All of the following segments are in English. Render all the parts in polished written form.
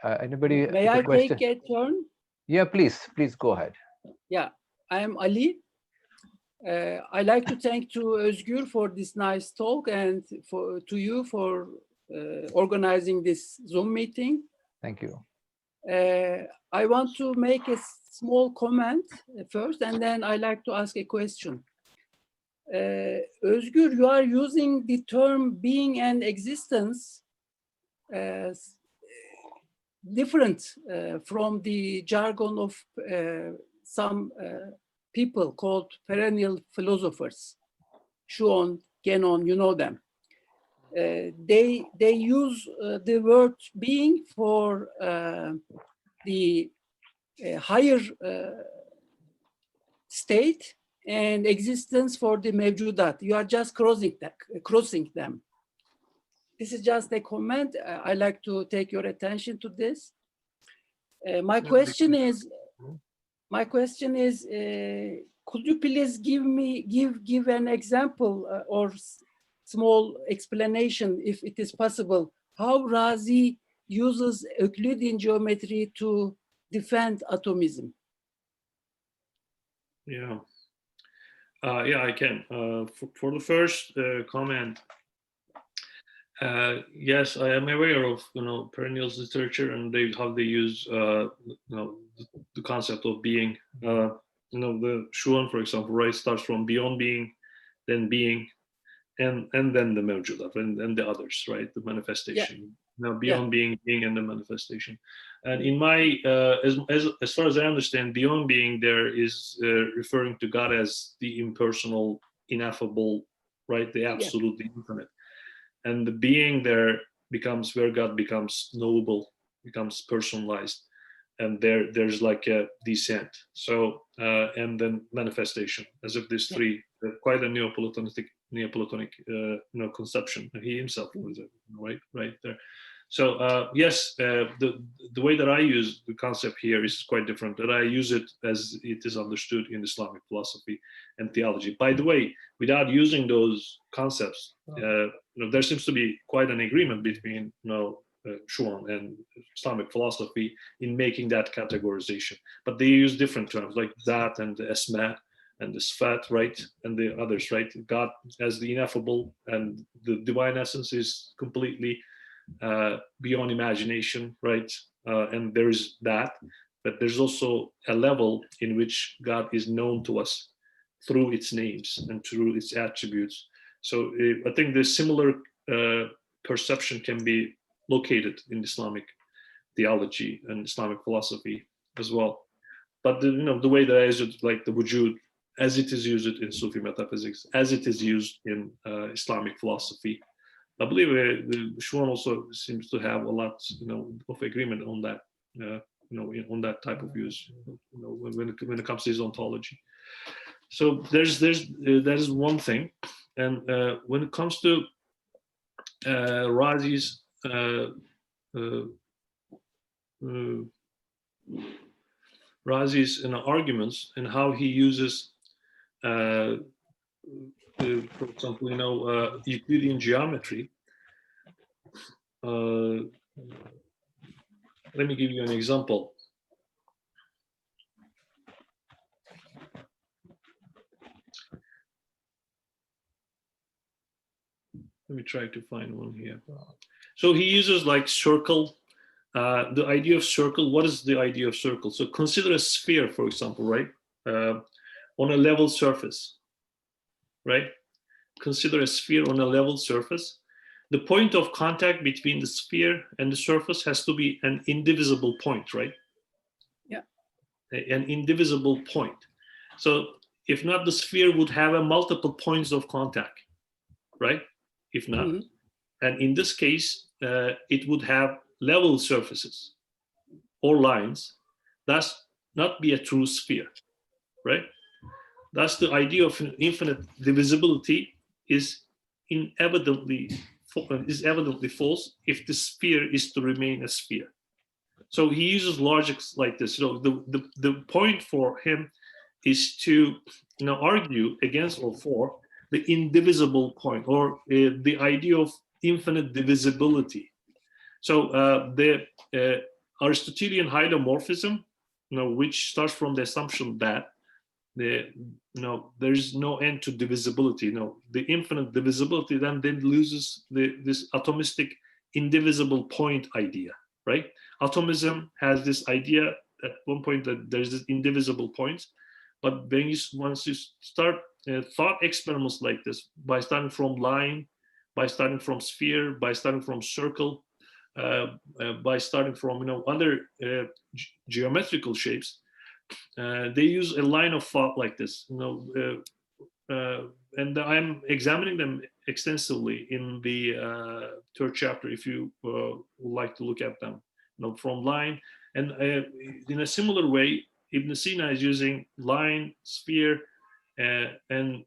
Anybody May with a I question? take a turn? Yeah, please go ahead. Yeah, I am Ali. I like to thank to Ozgur for this nice talk and to you for organizing this Zoom meeting. Thank you. I want to make a small comment first, and then I like to ask a question. Ozgur, you are using the term being and existence different from the jargon of some people called perennial philosophers. Schuon, Genon, you know them. They use the word being for the higher state and existence for the mevcudat. You are just crossing them. This is just a comment. I like to take your attention to this. My question is, could you please give an example or small explanation, if it is possible, how Razi uses Euclidean geometry to defend atomism? Yeah, I can. For the first comment, yes, I am aware of perennials literature and how they use the concept of being. The Schuon, for example, right, starts from beyond being, then being, and then the mevcudat and the others, right, the manifestation. Yeah. Now beyond being, and the manifestation. And in my as far as I understand, beyond being there is referring to God as the impersonal, ineffable, right, the absolutely infinite. And the being there becomes where God becomes knowable, becomes personalized, and there's like a descent. So and then manifestation, as if there's three, quite a Neoplatonic conception. He himself was it, right there. So yes, the way that I use the concept here is quite different. That I use it as it is understood in Islamic philosophy and theology. By the way, without using those concepts, there seems to be quite an agreement between Schuon and Islamic philosophy in making that categorization. But they use different terms like that and the esma and the sfat, right, and the others, right? God as the ineffable, and the divine essence is completely beyond imagination, right? And there's that, but there's also a level in which God is known to us through its names and through its attributes. So I think the similar perception can be located in Islamic theology and Islamic philosophy as well. But the way that I use it, like the wujud, as it is used in Sufi metaphysics, as it is used in Islamic philosophy, I believe Schuon also seems to have a lot, of agreement on that, on that type of use, when it comes to his ontology. So that is one thing, and when it comes to Razi's arguments and how he uses, for example, Euclidean geometry. Let me give you an example. Let me try to find one here. So he uses like circle, the idea of circle. What is the idea of circle? So consider a sphere, for example, right? On a level surface, right? Consider a sphere on a level surface. The point of contact between the sphere and the surface has to be an indivisible point, right? Yeah. An indivisible point. So if not, the sphere would have a multiple points of contact, right? If not, and in this case, it would have level surfaces or lines, thus not be a true sphere, right? Thus the idea of infinite divisibility is evidently false if the sphere is to remain a sphere. So he uses logics like this. The point for him is to argue against or for the indivisible point, or the idea of infinite divisibility. So Aristotelian hylomorphism, which starts from the assumption that there is no end to divisibility. The infinite divisibility then loses this atomistic indivisible point idea, right? Atomism has this idea at one point that there's this indivisible point, but then once you start thought experiments like this, by starting from line, by starting from sphere, by starting from circle, by starting from other geometrical shapes, they use a line of thought like this, and I'm examining them extensively in the third chapter. If you would like to look at them, from line, and in a similar way, Ibn Sina is using line, sphere, and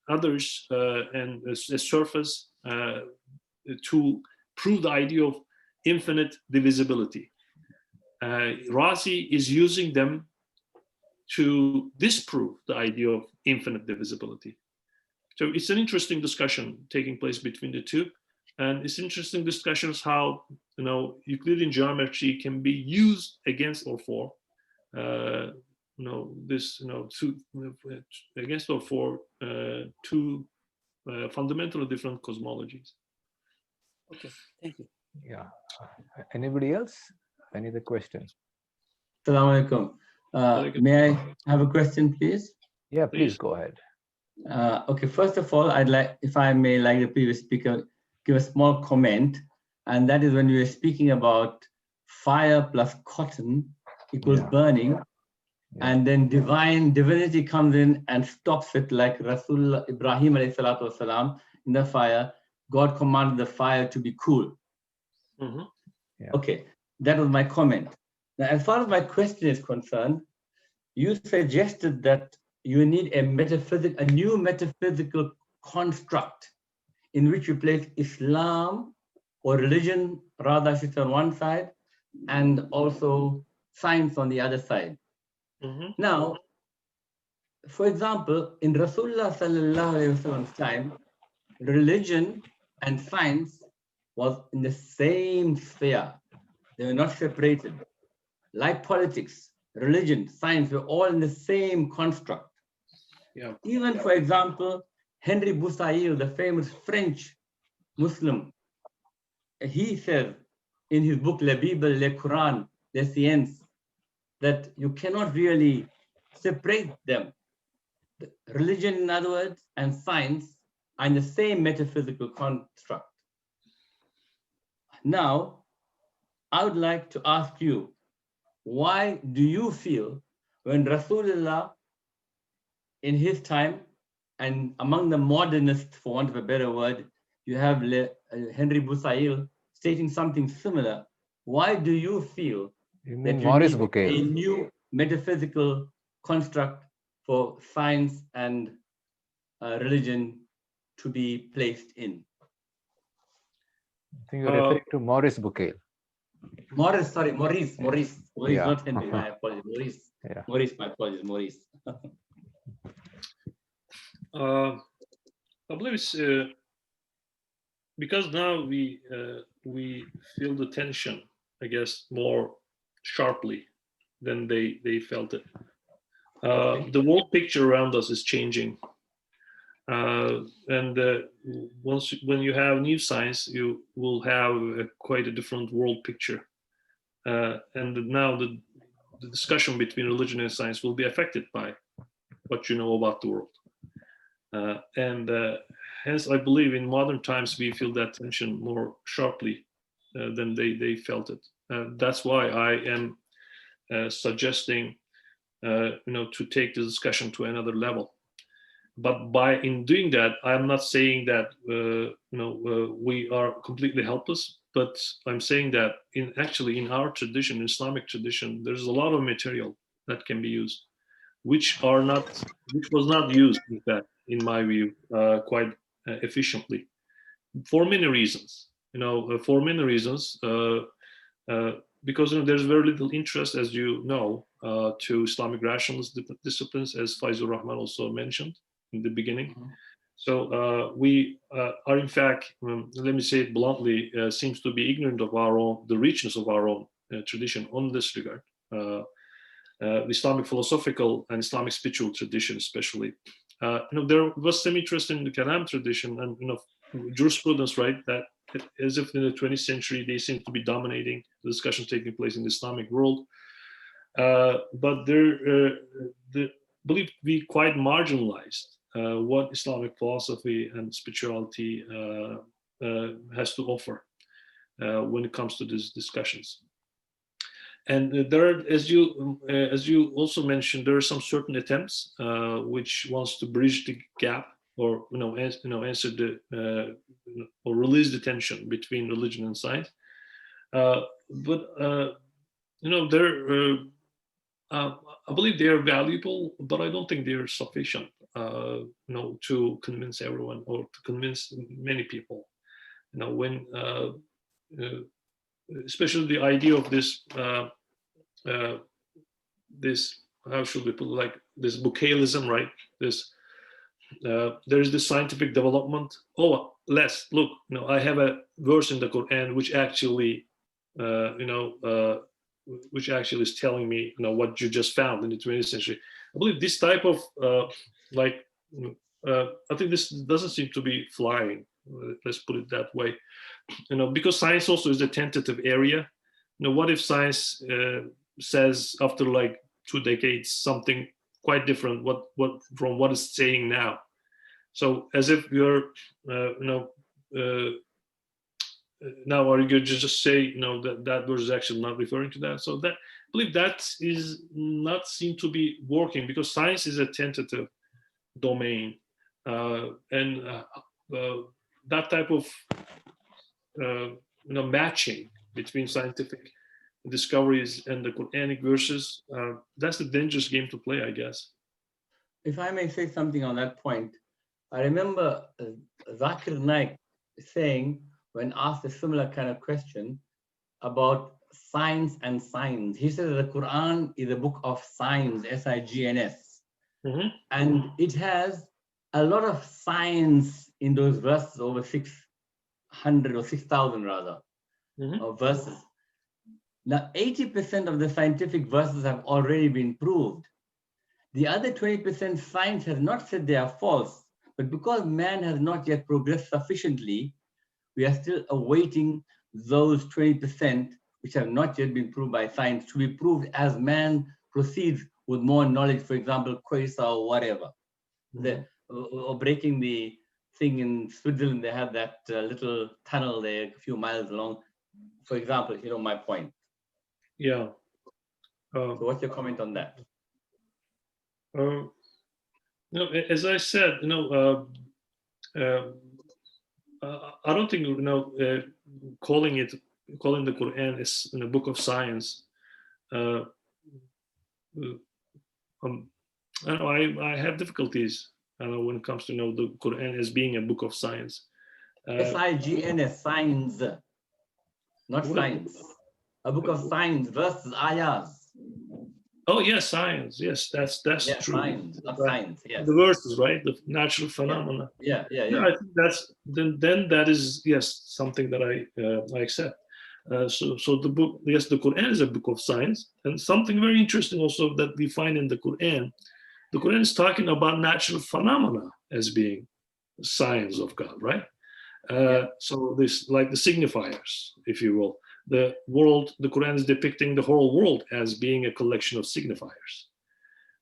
others, and a surface to prove the idea of infinite divisibility. Razi is using them to disprove the idea of infinite divisibility. So it's an interesting discussion taking place between the two, and it's interesting discussions how Euclidean geometry can be used against or for against or for two fundamentally different cosmologies. Okay, thank you. Yeah. Anybody else? Any other questions? Assalamu alaikum. May I have a question, please? Yeah, please go ahead. Okay, first of all, I'd like, if I may, like the previous speaker, give a small comment, and that is when we were speaking about fire plus cotton equals burning, and then divinity comes in and stops it, like Rasul Ibrahim alayhi salatu wasalam in the fire. God commanded the fire to be cool. Okay, that was my comment. Now, as far as my question is concerned, you suggested that you need a new metaphysical construct in which you place Islam or religion, rather I should say, on one side, and also science on the other side. Now, for example, in Rasulullah sallallahu alaihi wasallam's time, religion and science was in the same sphere. They were not separated. Like politics, religion, science were all in the same construct. Even, for example, Henri Boussaïl, the famous French Muslim, he says in his book La Bible, Le Coran, La Science, that you cannot really separate them. Religion, in other words, and science are in the same metaphysical construct. Now, I would like to ask you, why do you feel when Rasulullah in his time, and among the modernists, for want of a better word, you have Henri Boussaïl stating something similar, why do you feel that you Maurice need Bucaille. a new metaphysical construct for science and religion to be placed in? I think you're referring to Maurice Bucaille. Maurice, not Henry, my apologies. Maurice, my apologies, Maurice. I believe it's because now we feel the tension, I guess, more sharply than they felt it. The world picture around us is changing, and when you have new science, you will have quite a different world picture, and now the discussion between religion and science will be affected by what you know about the world, and hence I believe in modern times we feel that tension more sharply than they felt it. That's why I am suggesting to take the discussion to another level. But in doing that, I'm not saying that we are completely helpless. But I'm saying that in our tradition, Islamic tradition, there's a lot of material that can be used, which was not used, in fact, in my view, quite efficiently, for many reasons. Because there's very little interest, as you know, to Islamic rationalist disciplines, as Faizur Rahman also mentioned in the beginning. So we are, in fact, let me say it bluntly, seems to be ignorant of the richness of our own tradition on this regard. Islamic philosophical and Islamic spiritual tradition, especially. There was some interest in the Kalam tradition and jurisprudence, right? That as if in the 20th century they seem to be dominating the discussion taking place in the Islamic world, but they're believed to be quite marginalized. What Islamic philosophy and spirituality has to offer when it comes to these discussions. And there are, as you also mentioned, there are some certain attempts which wants to bridge the gap, or answer the or release the tension between religion and science. But I believe they are valuable, but I don't think they are sufficient, to convince everyone or to convince many people. When especially the idea of this, this, how should we put it, like this bouquetism, right? This there is this scientific development. Oh, look, I have a verse in the Quran which actually, which actually is telling me, what you just found in the 20th century. I believe this type of I think this doesn't seem to be flying. Let's put it that way. Because science also is a tentative area. What if science says after like 2 decades something quite different from what it's saying now? So as if you're now are you going to just say that verse is actually not referring to that? So that I believe that is not seem to be working, because science is a tentative domain, and that type of matching between scientific discoveries and the Quranic verses, that's the dangerous game to play, I guess. If I may say something on that point, I remember Zakir Naik saying, when asked a similar kind of question about science and signs, he said that the Quran is a book of signs, S-I-G-N-S. Mm-hmm. And it has a lot of science in those verses, over 600 or 6,000 rather, of verses. Now, 80% of the scientific verses have already been proved. The other 20% science has not said they are false, but because man has not yet progressed sufficiently, we are still awaiting those 20% which have not yet been proved by science to be proved as man proceeds with more knowledge, for example, Koca or whatever. Or breaking the thing in Switzerland, they have that little tunnel there a few miles long, for example, if you know my point. Yeah. So what's your comment on that? As I said, I don't think calling the Quran is a book of science. I don't know. I have difficulties. When it comes to the Quran as being a book of science. S-I-G-N-S, signs, not science. A book of signs versus ayahs. Oh yes, science. Yes, that's yeah, true. Science, not science. Yes. The verses, right? The natural phenomena. Yeah. I think that's then that is, yes, something that I accept. So the book, yes, the Quran is a book of science, and something very interesting also that we find in the Quran. The Quran is talking about natural phenomena as being signs of God, right? So this, like the signifiers, if you will. The world, the Quran is depicting the whole world as being a collection of signifiers.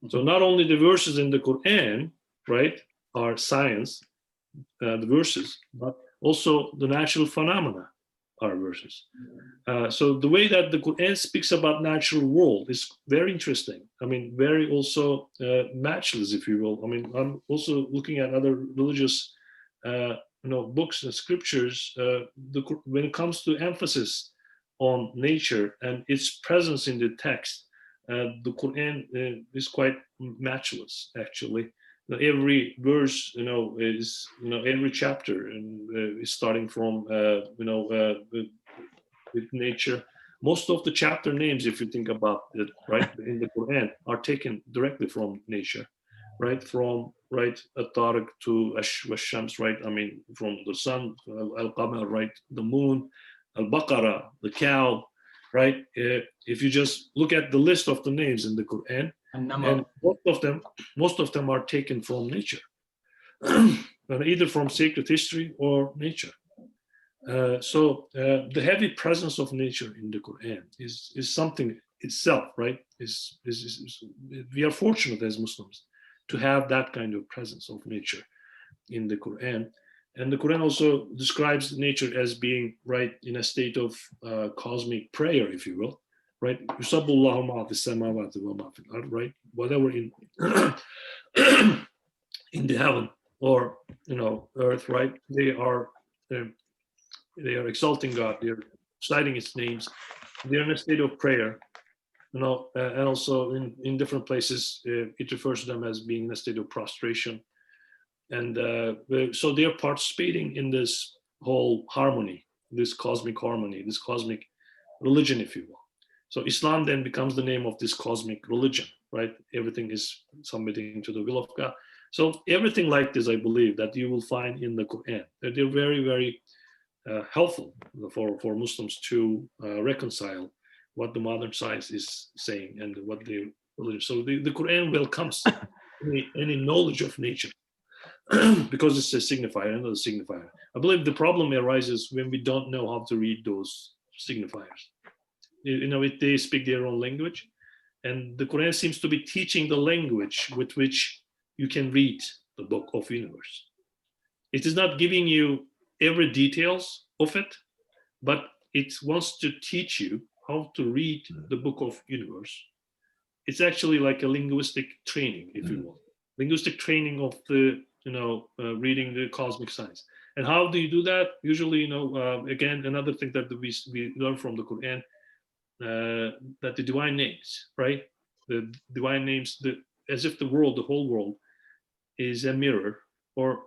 So not only the verses in the Quran, right, are science, the verses, but also the natural phenomena are verses. So the way that the Quran speaks about natural world is very interesting. I mean, very also matchless, if you will. I mean, I'm also looking at other religious, books and scriptures. When it comes to emphasis on nature and its presence in the text, the Quran is quite matchless, actually. Every verse, is, every chapter, and is starting from, with nature. Most of the chapter names, if you think about it, right, in the Quran, are taken directly from nature, right? From At-Tariq to Ash-Shams, right? I mean, from the sun, Al-Qamar, right? The moon, Al-Baqarah, the cow, right? If you just look at the list of the names in the Quran, And and most of them are taken from nature, either from sacred history or nature. So the heavy presence of nature in the Quran is something itself, right? We are fortunate as Muslims to have that kind of presence of nature in the Quran. And the Quran also describes nature as being, right, in a state of cosmic prayer, if you will, right? Right? Whatever in in the heaven or earth, right? They are exalting God. They're reciting His names. They're in a state of prayer, and also in different places it refers to them as being in a state of prostration. And so they're participating in this whole harmony, this cosmic harmony, this cosmic religion, if you will. So Islam then becomes the name of this cosmic religion, right? Everything is submitting to the will of God. So everything like this, I believe, that you will find in the Quran, that they're very, very helpful for Muslims to reconcile what the modern science is saying and what the religion. So the Quran welcomes any knowledge of nature because it's a signifier, another signifier. I believe the problem arises when we don't know how to read those signifiers. They speak their own language, and the Quran seems to be teaching the language with which you can read the book of universe. It is not giving you every details of it, but it wants to teach you how to read the book of universe. It's actually like a linguistic training, if you will, linguistic training of the reading the cosmic science. And how do you do that? Usually, again, another thing that we learn from the Quran, that the divine names, right? The divine names, as if the whole world, is a mirror or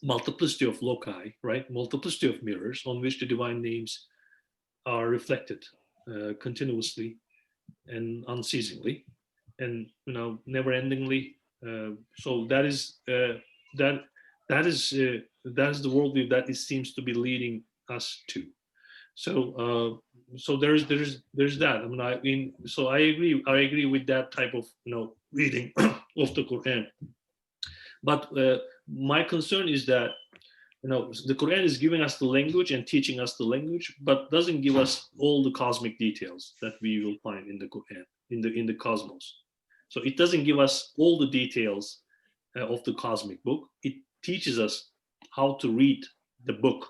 multiplicity of loci, right? Multiplicity of mirrors on which the divine names are reflected continuously and unceasingly, and never-endingly. So that is the worldview that it seems to be leading us to. So there's that. So I agree with that type of reading of the Quran. But my concern is that the Quran is giving us the language and teaching us the language, but doesn't give us all the cosmic details that we will find in the Quran, in the cosmos. So it doesn't give us all the details of the cosmic book. It teaches us how to read the book,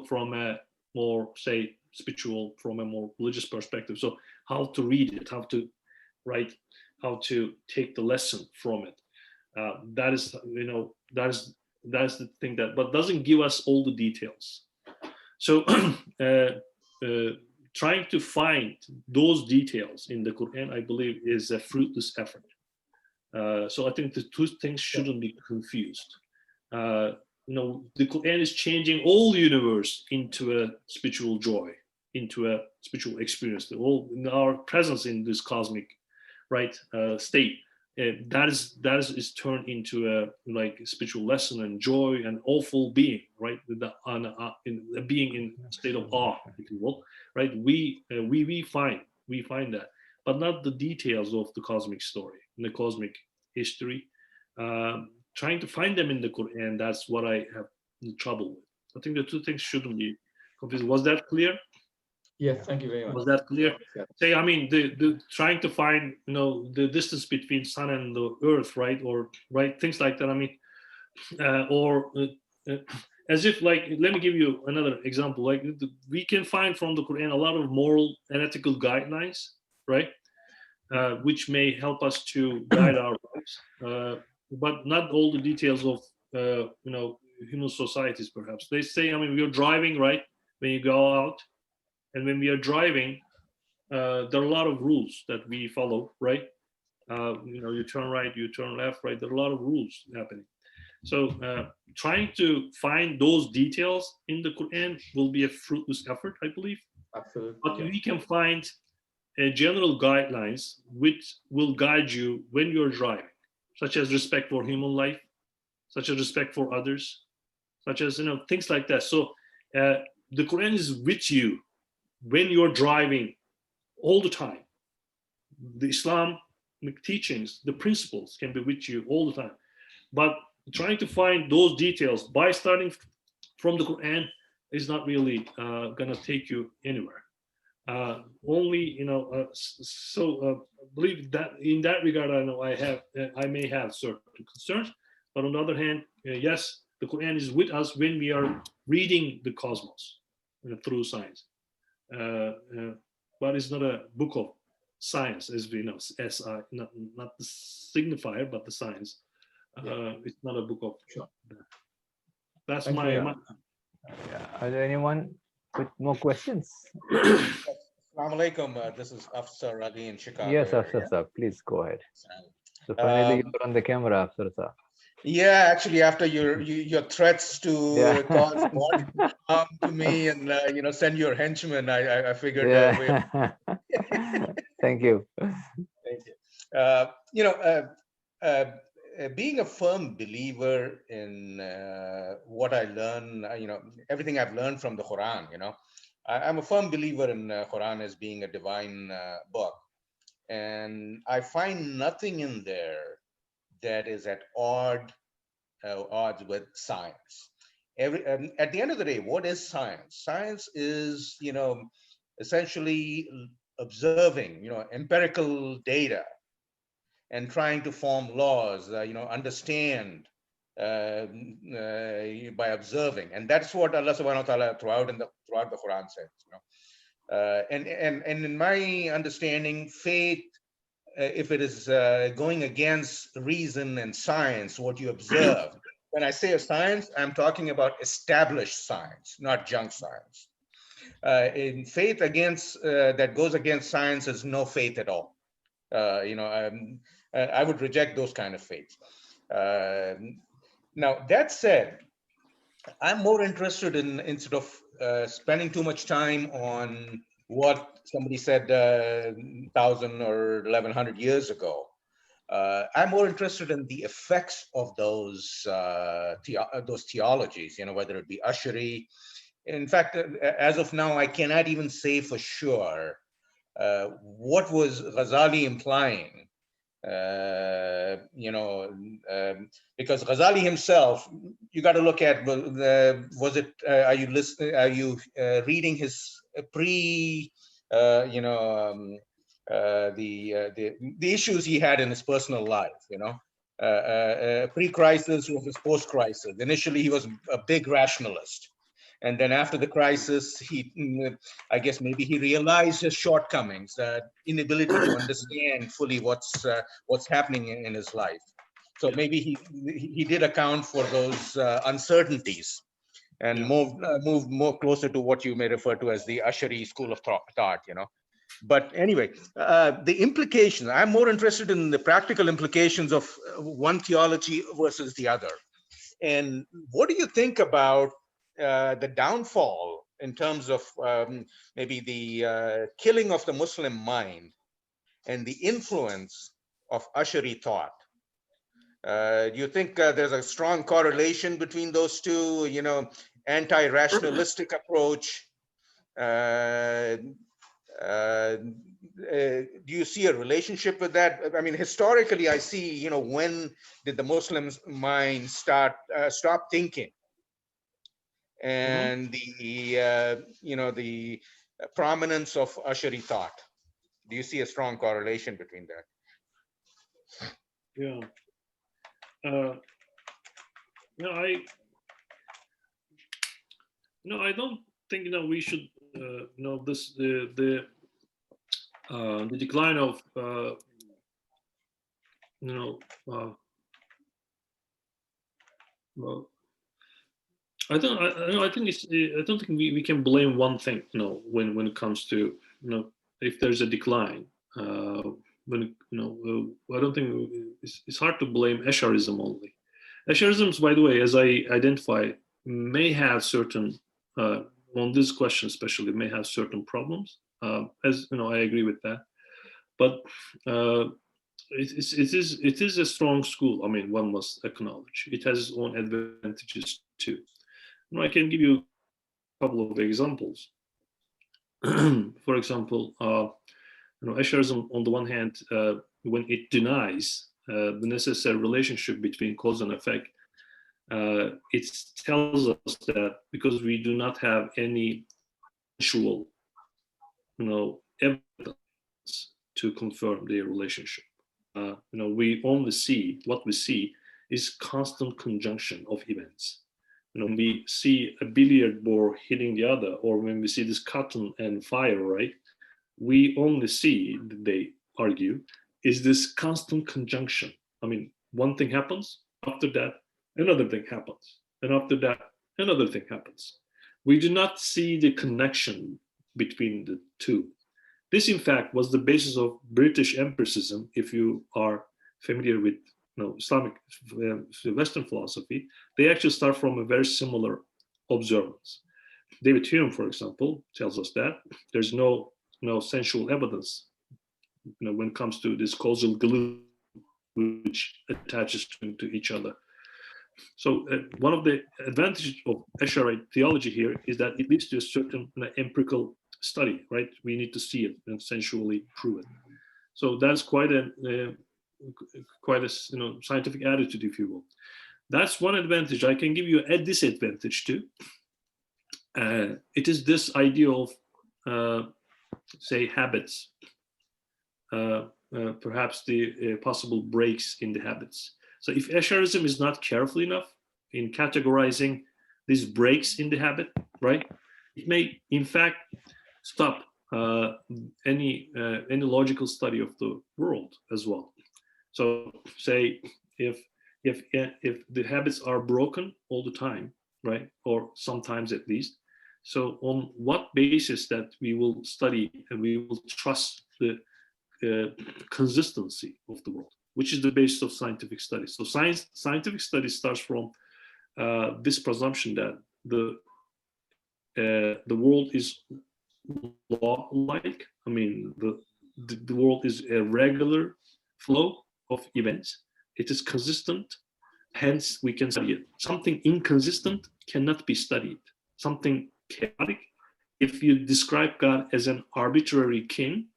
from a more, say, spiritual, from a more religious perspective. So how to read it, how to write, how to take the lesson from it. That is the thing but doesn't give us all the details. So trying to find those details in the Quran, I believe, is a fruitless effort. So I think the two things shouldn't be confused. The Quran is changing all the universe into a spiritual joy, into a spiritual experience. Our presence in this cosmic, state, that is turned into a spiritual lesson and joy and awful being, right? In being in a state of awe, if you will, right? We find that, but not the details of the cosmic story and the cosmic history. Trying to find them in the Quran, that's what I have trouble with. I think the two things shouldn't be confused. Was that clear? Yes, thank you very much. Was that clear? Yeah. Say, the trying to find, the distance between sun and the earth, right? Or things like that. As if, let me give you another example. We can find from the Quran a lot of moral and ethical guidelines, right? Which may help us to guide our lives, but not all the details of human societies. Perhaps they say, we are driving, right? When you go out, and when we are driving, there are a lot of rules that we follow, right? You turn right, you turn left, right? There are a lot of rules happening. So trying to find those details in the Quran will be a fruitless effort, I believe. Absolutely. But we can find general guidelines which will guide you when you're driving, such as respect for human life, such as respect for others, such as things like that. So the Quran is with you when you're driving all the time, the Islamic teachings, the principles can be with you all the time. But trying to find those details by starting from the Quran is not really gonna take you anywhere. Only, so believe that in that regard, I know I may have certain concerns, but on the other hand, yes, the Quran is with us when we are reading the cosmos through science. But it's not a book of science, as we know, not the signifier, but the science. It's not a book of. Sure. That's Thank my. you. Yeah. Are there anyone with more questions? Assalamu alaikum. This is Afsar Ali in Chicago. Yes, area. Afsar sir, please go ahead. So finally, Um, you're on the camera, Afsar sir. Yeah, actually, after your threats to Yeah. cause harm to me and send your henchmen, I figured. Yeah. Thank you. Thank you. Being a firm believer in what I learn, everything I've learned from the Quran. I'm a firm believer in Quran as being a divine book, and I find nothing in there that is at odds with science. At the end of the day, what is science? Science is, essentially observing, empirical data and trying to form laws, understand by observing. And that's what Allah subhanahu wa ta'ala throughout the Quran says. And in my understanding, faith, if it is going against reason and science, what you observe. When I say a science, I'm talking about established science, not junk science. In faith that goes against science is no faith at all. I would reject those kind of faiths. Now, that said, I'm more interested in instead of spending too much time on what somebody said 1,000 or 1,100 years ago. I'm more interested in the effects of those theologies, whether it be Ash'ari. In fact, as of now, I cannot even say for sure what was Ghazali implying. Because Ghazali himself, you got to look at are you listening? Are you reading his the issues he had in his personal life? Pre-crisis versus post-crisis. Initially, he was a big rationalist. And then after the crisis, I guess maybe he realized his shortcomings, inability to understand fully what's happening in his life. So maybe he did account for those uncertainties and moved more closer to what you may refer to as the Ash'ari school of thought. But anyway, the implications, I'm more interested in the practical implications of one theology versus the other. And what do you think about the downfall in terms of maybe the killing of the Muslim mind and the influence of Ash'ari thought? Do you think there's a strong correlation between those two, anti-rationalistic approach? Do you see a relationship with that? I mean, historically, I see, when did the Muslims' mind stop thinking? And the prominence of Ash'ari thought. Do you see a strong correlation between that? Yeah. I don't think we should the decline of I don't think we can blame one thing, when it comes to, if there's a decline, I don't think it's hard to blame Ash'arism only. Ash'arisms, by the way, as I identify, may have certain, on this question especially, may have certain problems. As I agree with that, but it is a strong school. I mean, one must acknowledge it has its own advantages too. I can give you a couple of examples. for example, Escharism, on the one hand, when it denies the necessary relationship between cause and effect, it tells us that because we do not have any actual, evidence to confirm their relationship. We only see, what we see is constant conjunction of events. When we see a billiard ball hitting the other, or when we see this cotton and fire, right? We only see, they argue, is this constant conjunction. I mean, one thing happens, after that, another thing happens, and after that, another thing happens. We do not see the connection between the two. This, in fact, was the basis of British empiricism. If you are familiar with Islamic Western philosophy, they actually start from a very similar observance. David Hume, for example, tells us that there's no sensual evidence when it comes to this causal glue which attaches to each other. So one of the advantages of Escherite theology here is that it leads to a certain empirical study, right? We need to see it and sensually prove it. So that's quite a scientific attitude, if you will. That's one advantage. I can give you a disadvantage too. It is this idea of say habits, perhaps the possible breaks in the habits. So if Escharism is not careful enough in categorizing these breaks in the habit, right, it may in fact stop any logical study of the world as well. So say if the habits are broken all the time, right, or sometimes at least, so on what basis that we will study and we will trust the consistency of the world, which is the basis of scientific studies. So scientific study starts from this presumption that the world is law-like. I mean, the world is a regular flow of events. It is consistent, hence we can study it. Something inconsistent cannot be studied. Something chaotic, if you describe God as an arbitrary king,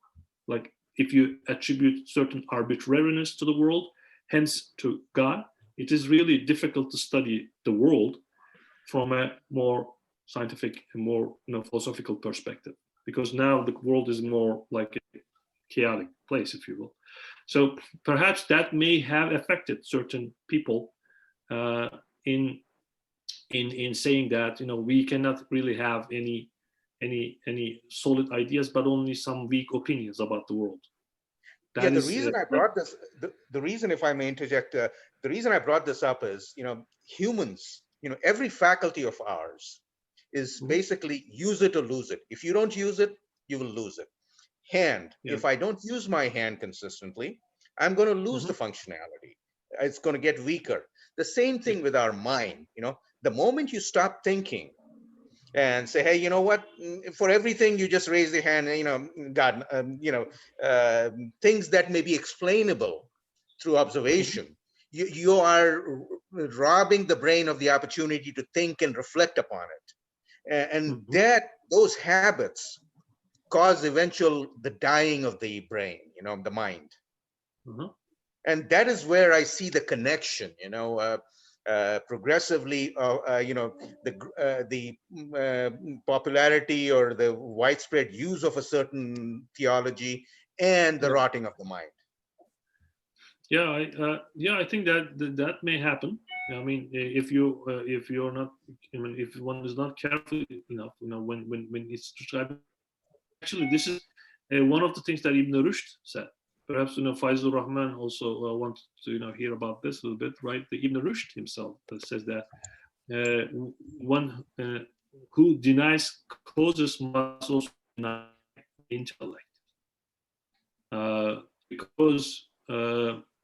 like if you attribute certain arbitrariness to the world, hence to God, it is really difficult to study the world from a more scientific and more philosophical perspective, because now the world is more like a chaotic place, if you will. So perhaps that may have affected certain people in saying that we cannot really have any solid ideas, but only some weak opinions about the world. The reason I brought this, the reason, if I may interject, the reason I brought this up is, humans, every faculty of ours is basically use it or lose it. If you don't use it, you will lose it. Hand, if I don't use my hand consistently, I'm going to lose the functionality. It's going to get weaker. The same thing with our mind. The moment you stop thinking and say, hey, you know what, for everything you just raise the hand, God, things that may be explainable through observation, you are robbing the brain of the opportunity to think and reflect upon it. And those habits cause the dying of the brain, the mind. And that is where I see the connection, progressively, the popularity or the widespread use of a certain theology and the rotting of the mind. I think that may happen. I mean, if you're not, if one is not careful enough, when it's described. Actually, this is one of the things that Ibn Rushd said. Perhaps Faizur Rahman also wanted to hear about this a little bit, right? The Ibn Rushd himself says that one who denies causes must also deny intellect, because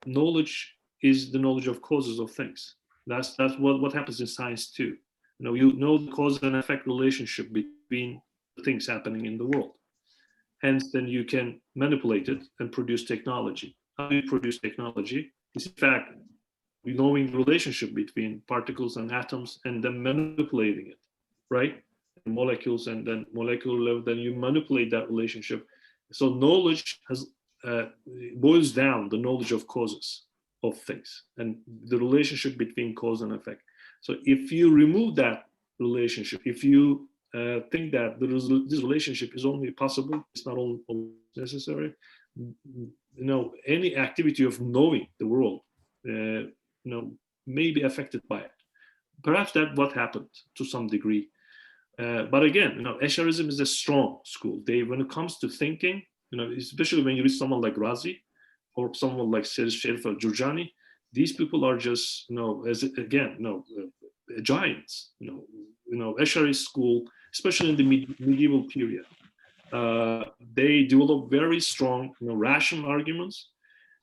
knowledge is the knowledge of causes of things. That's what happens in science too. You know the cause and effect relationship between things happening in the world. Hence, then you can manipulate it and produce technology. How do you produce technology? It's in fact knowing the relationship between particles and atoms and then manipulating it, right? molecules, and then molecular level, then you manipulate that relationship. So knowledge has boils down the knowledge of causes of things and the relationship between cause and effect. So if you remove that relationship, if you think that this relationship is only possible, it's not only necessary, any activity of knowing the world, may be affected by it. Perhaps that's what happened to some degree. But again, Esharism is a strong school. When it comes to thinking, especially when you read someone like Razi or someone like Sherif al-Jurjani, these people are just, giants. Eshari school, especially in the medieval period, they develop very strong, rational arguments.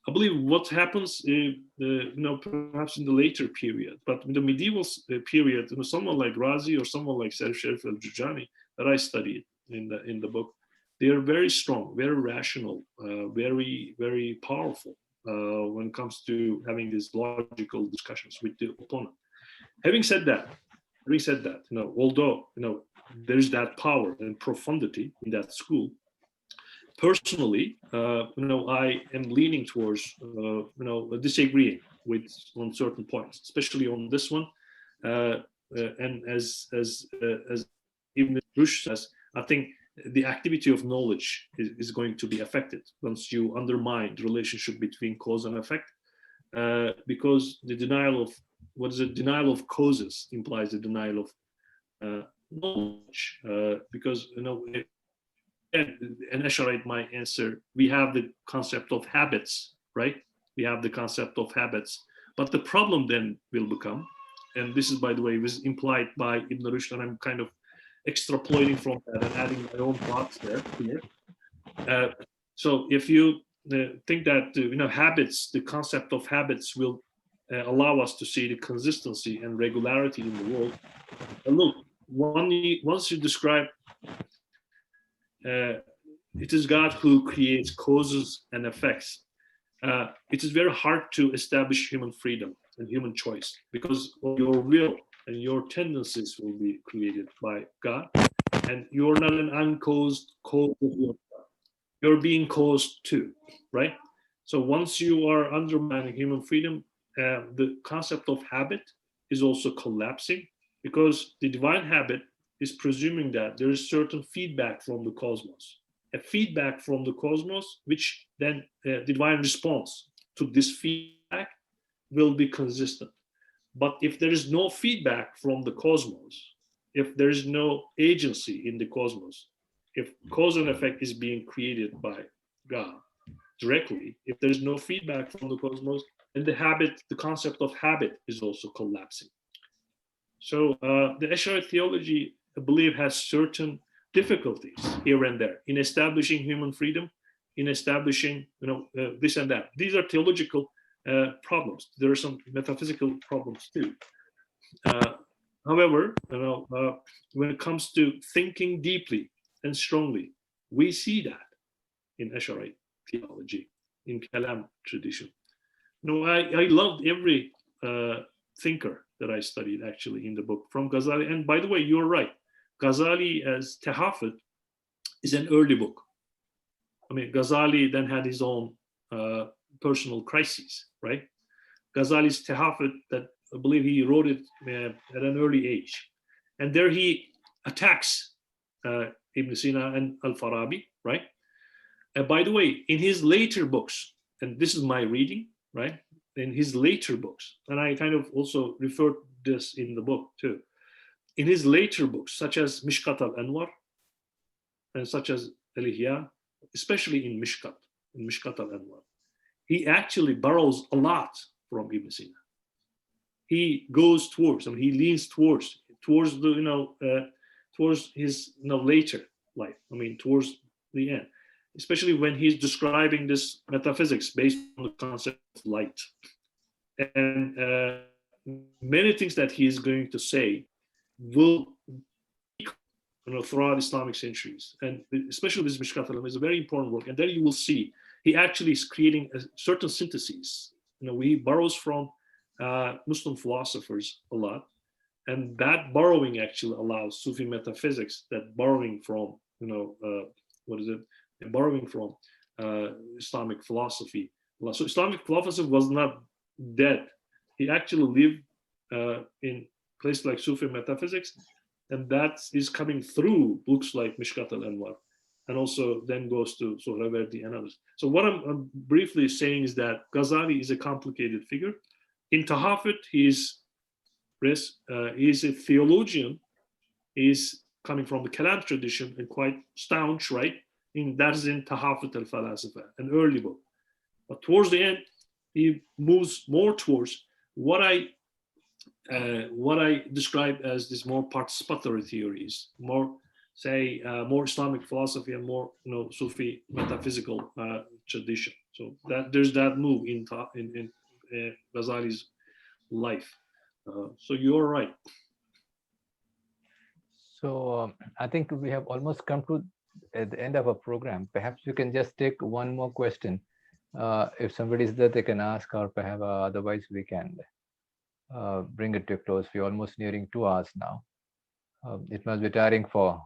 I believe what happens, perhaps in the later period, but in the medieval period, someone like Razi or someone like Sherif al-Jurjani that I studied in the book, they are very strong, very rational, very, very powerful when it comes to having these logical discussions with the opponent. Having said that, although there's that power and profundity in that school, personally, I am leaning towards, disagreeing on certain points, especially on this one. And as Ibn Rushd says, I think the activity of knowledge is going to be affected once you undermine the relationship between cause and effect, because the denial of causes implies the denial of knowledge, because and Esharite might answer, we have the concept of habits, right? We have the concept of habits, but the problem then will become, and this is, by the way, was implied by Ibn Rushd, and I'm kind of extrapolating from that and adding my own thoughts there. So if you think that habits, the concept of habits will allow us to see the consistency and regularity in the world. And look, once you describe it is God who creates causes and effects, it is very hard to establish human freedom and human choice, because your will and your tendencies will be created by God, and you're not an uncaused cause of yourself. You're being caused too, right? So once you are undermining human freedom, the concept of habit is also collapsing, because the divine habit is presuming that there is certain feedback from the cosmos, a feedback from the cosmos, which then the divine response to this feedback will be consistent. But if there is no feedback from the cosmos, if there is no agency in the cosmos, if cause and effect is being created by God directly, if there is no feedback from the cosmos, then the concept of habit is also collapsing. So the Esharite theology, I believe, has certain difficulties here and there in establishing human freedom, in establishing this and that. These are theological problems. There are some metaphysical problems too. However, when it comes to thinking deeply and strongly, we see that in Esharite theology, in Kalam tradition. I loved every thinker that I studied actually in the book, from Ghazali. And by the way, you're right. Ghazali as Tahafut is an early book. I mean, Ghazali then had his own personal crises, right? Ghazali's Tahafut, that I believe he wrote it at an early age. And there he attacks Ibn Sina and Al-Farabi, right? And by the way, in his later books, and this is my reading, right? In his later books, and I kind of also referred this in the book too. In his later books, such as Mishkat al-Anwar, and such as Al-Ihya, especially in Mishkat al-Anwar, he actually borrows a lot from Ibn Sina. He goes towards, he leans towards the, towards his later life. I mean, towards the end, especially when he's describing this metaphysics based on the concept of light. And many things that he is going to say will throughout Islamic centuries, and especially this Mishkat al-Anwar is a very important work. And there you will see he actually is creating a certain syntheses. He borrows from Muslim philosophers a lot, and that borrowing actually allows Sufi metaphysics, that borrowing from, what is it? Borrowing from Islamic philosophy. So Islamic philosophy was not dead. He actually lived in places like Sufi metaphysics, and that is coming through books like Mishkat al-Anwar, and also then goes to Sohrawardi and others. So what I'm briefly saying is that Ghazali is a complicated figure. In Tahafut, he is a theologian. He's coming from the Kalam tradition and quite staunch, right? That is in Tahafut al-Falasifa, an early book. But towards the end, he moves more towards what I describe as this more participatory theories, more Islamic philosophy and more Sufi metaphysical tradition. So that there's that move in Ghazali's life. So you're right. So I think we have almost come to at the end of our program. Perhaps we can just take one more question. If somebody is there, they can ask, or perhaps otherwise we can bring it to a close. We're almost nearing 2 hours now. It must be tiring for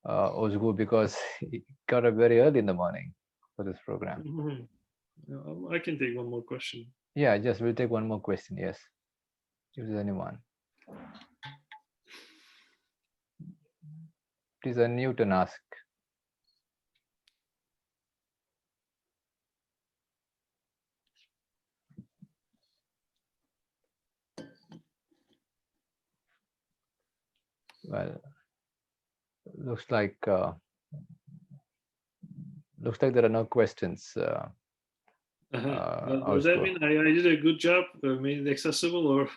Ozgur because he got up very early in the morning for this program. Mm-hmm. I can take one more question. Yeah, we'll take one more question. Yes, if there's anyone. Please unmute and ask. Well, looks like there are no questions. Does that mean I did a good job, made it accessible, or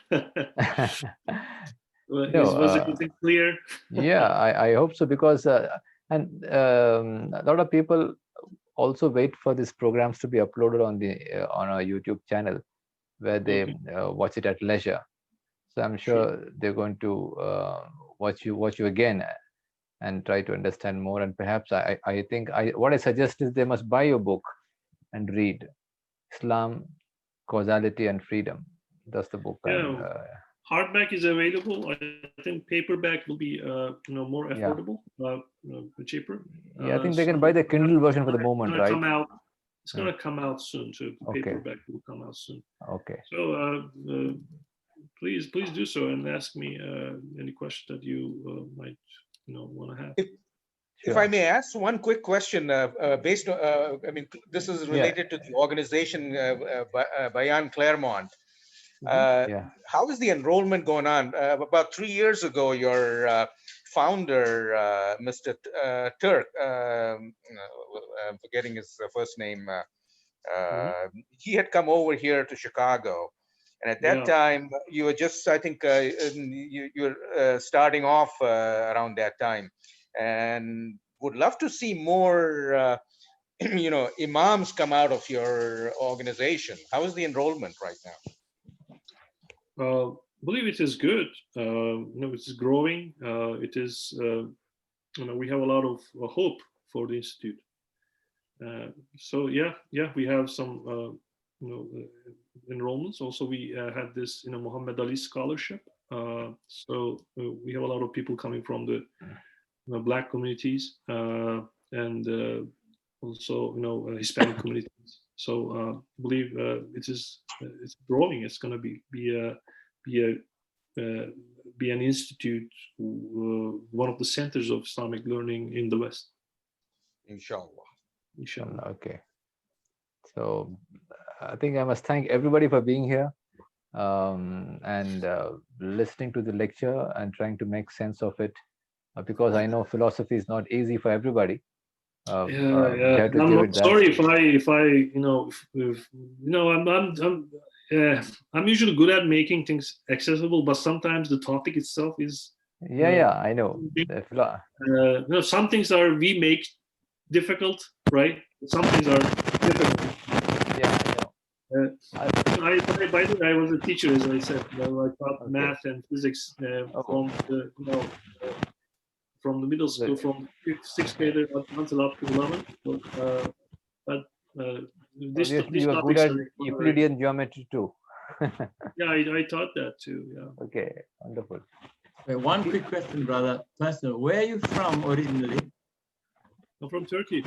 was everything clear? Yeah, I hope so, because and a lot of people also wait for these programs to be uploaded on our YouTube channel, where they watch it at leisure. So I'm sure they're going to watch you again and try to understand more. And perhaps I think what I suggest is they must buy your book and read Islam, Causality, and Freedom. That's the book. Yeah. Hardback is available. I think paperback will be more affordable, cheaper. Yeah, I think they can buy the Kindle version for the moment, right? It's going to come out soon. So paperback will come out soon. Okay. So please do so and ask me any question that you might want to have. If I may ask one quick question, based on, this is related to the organization Bayan Claremont. How is the enrollment going on? About 3 years ago, your founder, Mr. Turk, I'm forgetting his first name, he had come over here to Chicago. And at that time, you were just, I think, you were starting off around that time. And would love to see more, imams come out of your organization. How is the enrollment right now? I believe it is good. It is growing. It is, we have a lot of hope for the institute. So we have some, enrollments. Also, we had this, Muhammad Ali scholarship. So we have a lot of people coming from the Black communities and also, Hispanic communities. So I believe it's growing. It's going to be an institute, one of the centers of Islamic learning in the West. Inshallah. Okay. So I think I must thank everybody for being here and listening to the lecture and trying to make sense of it, because I know philosophy is not easy for everybody. I'm sorry if I'm usually good at making things accessible, but sometimes the topic itself is. I know. Some things we make difficult, right? Some things are difficult. By the way, I was a teacher, as I said. I taught math and physics from the middle school, from 6th grade until up to 11th. But you are good at Euclidean geometry too. Yeah, I thought that too. Yeah. Okay, wonderful. Wait, one quick question, brother. Personal. Where are you from originally? I'm from Turkey.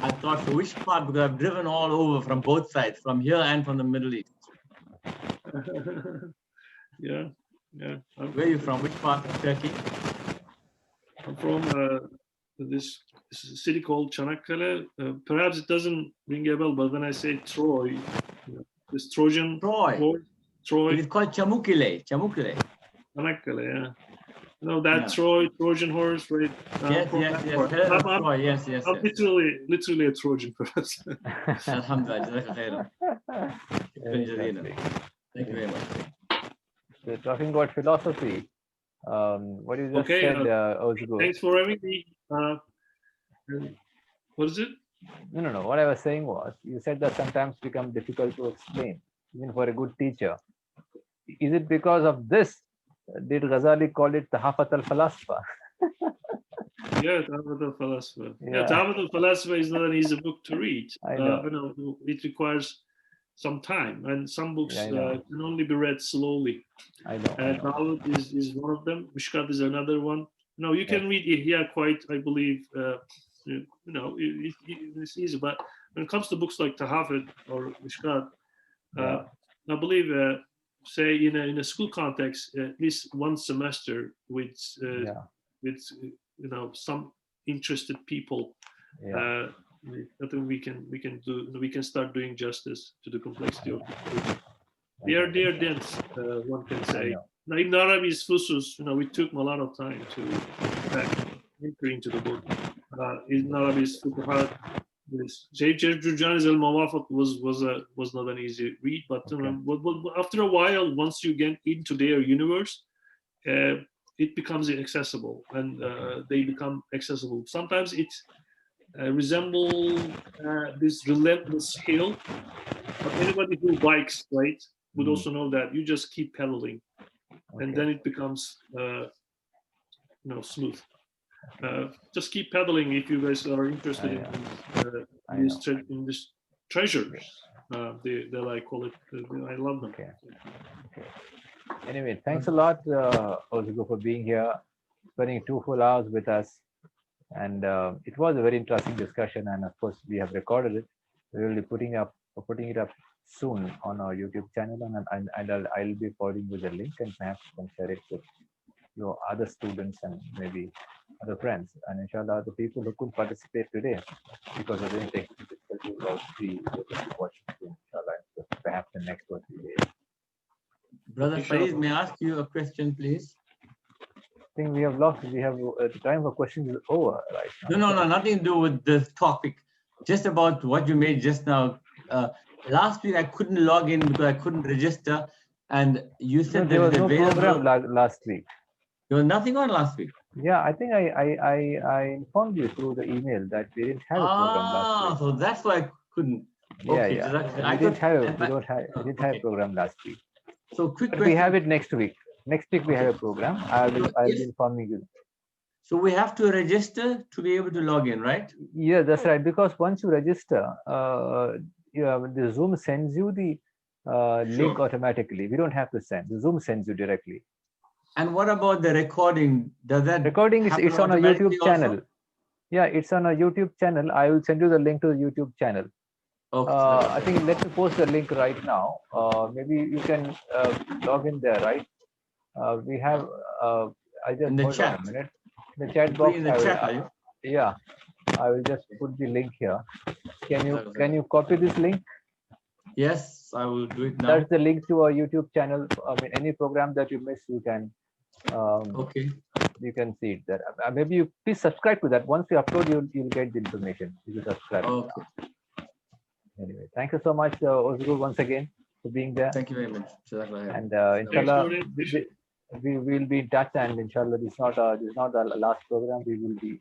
I thought for which part, because I've driven all over from both sides, from here and from the Middle East. Yeah. Where are you from? Which part of Turkey? I'm from this city called Çanakkale. Perhaps it doesn't ring a bell, but when I say Troy, this Trojan Troy. horse, Troy, It is called Çanakkale. Çanakkale. Çanakkale, yeah. You know that Yeah. Trojan horse, right? Yes. Helen of Troy. Yes. I'm literally a Trojan, perhaps. Alhamdulillah. Very interesting. Thank you very much. So talking about philosophy, what you just Okay, said, Ozgur. Thanks for having me. What is it? No. What I was saying was, you said that sometimes become difficult to explain, even for a good teacher. Is it because of this? Did Ghazali call it Tahafat al-Falasfa? Yeah, Tahafut al-Falasfa. Yeah. Yeah, Tahafut al-Falasfa is not an easy book to read. I know. You know, it requires some time, and some books Yeah, I know. can only be read slowly. I know. Tahafut is one of them. Mishkat is another one. No, you can read Ihya quite, I believe, you know, it's easy. But when it comes to books like Tahafut or Mishkat, I believe, say in a school context, at least one semester with you know, some interested people, I think we can start doing justice to the complexity of it. They are dense, one can say. Now, Ibn Arabi's Fusus, you know, we took a lot of time to enter into the book. Ibn Arabi's Futuhat, Shaykh Jurjani's al-Mawafaq was not an easy read, but after a while, once you get into their universe, it becomes accessible, and they become accessible. Sometimes it resembles this relentless hill, but anybody who bikes, right, would also know that you just keep pedaling, and then it becomes you know, smooth. Just keep pedaling if you guys are interested in these treasures. That I call it. I love them. Okay. Anyway, thanks a lot, Ozgur, for being here, spending 2 full hours with us, and it was a very interesting discussion. And of course, we have recorded it. We will be putting it up soon on our YouTube channel, and I'll be forwarding you the link, and perhaps you can share it with your other students and maybe other friends. And inshallah, the people who couldn't participate today because of any technical difficulty will also be able to watch it, inshallah, perhaps the next 2 or 3 days. Brother Faiz, may I ask you a question, please? I think we have the time for questions is over right now. No, nothing to do with this topic. Just about what you made just now. Last week I couldn't log in because I couldn't register, and you said there was no available. program last week. There was nothing on last week. Yeah, I think I informed you through the email that we didn't have a program last week. So that's why I couldn't. Okay, we didn't have a program last week. So quick question. We have it next week. Next week we have a program. I'll be informing you. So we have to register to be able to log in, right? Yeah, that's right. Because once you register, the Zoom sends you the link automatically. We don't have to send. The Zoom sends you directly. And what about the recording? Does that recording it's on a YouTube channel? Yeah, it's on a YouTube channel. I will send you the link to the YouTube channel. Okay. I think let me post the link right now. Maybe you can log in there, right? We have. I just in the chat. On a minute. In the chat box. In the chat, are you? Yeah, I will just put the link here. Can you copy this link? Yes, I will do it now. That's the link to our YouTube channel. I mean, any program that you miss, you can. Okay. You can see it there. Maybe you please subscribe to that. Once you upload, you'll get the information. You subscribe. Okay. Anyway, thank you so much, Ozgur, once again for being there. Thank you very much. And inshallah, we will be in touch. And inshallah, this is not the last program. We will be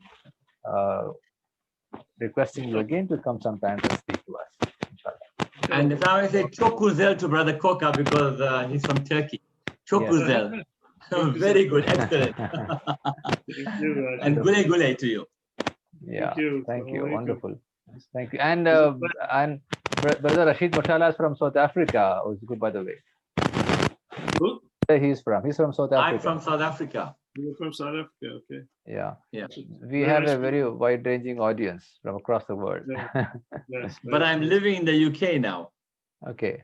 requesting you again to come sometime and speak to us. Inshallah. And if I say çok güzel to Brother Koca because he's from Turkey. Çok güzel. Yes. Very good, excellent. And gule gule to you. Yeah, thank you. Wonderful. Thank you. And Brother Rashid Mashallah is from South Africa. Ozgur, by the way. where he's from. He's from South Africa. I'm from South Africa. You're from South Africa, okay. Yeah. Yeah. We Very have nice a very wide-ranging audience from across the world. Yes, But I'm living in the UK now. Okay.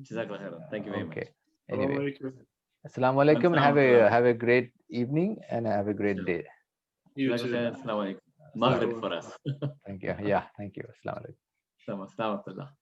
Jazakallah khairan. Thank you very much. Okay. Anyway, Alaikum. assalamu alaikum, and Assalamu have a great evening and have a great day. You Jazakallah too. khairan. Assalamu alaikum. Maghrib for us. Thank you. Yeah, thank you. Assalamu alaikum. Assalamu alaikum.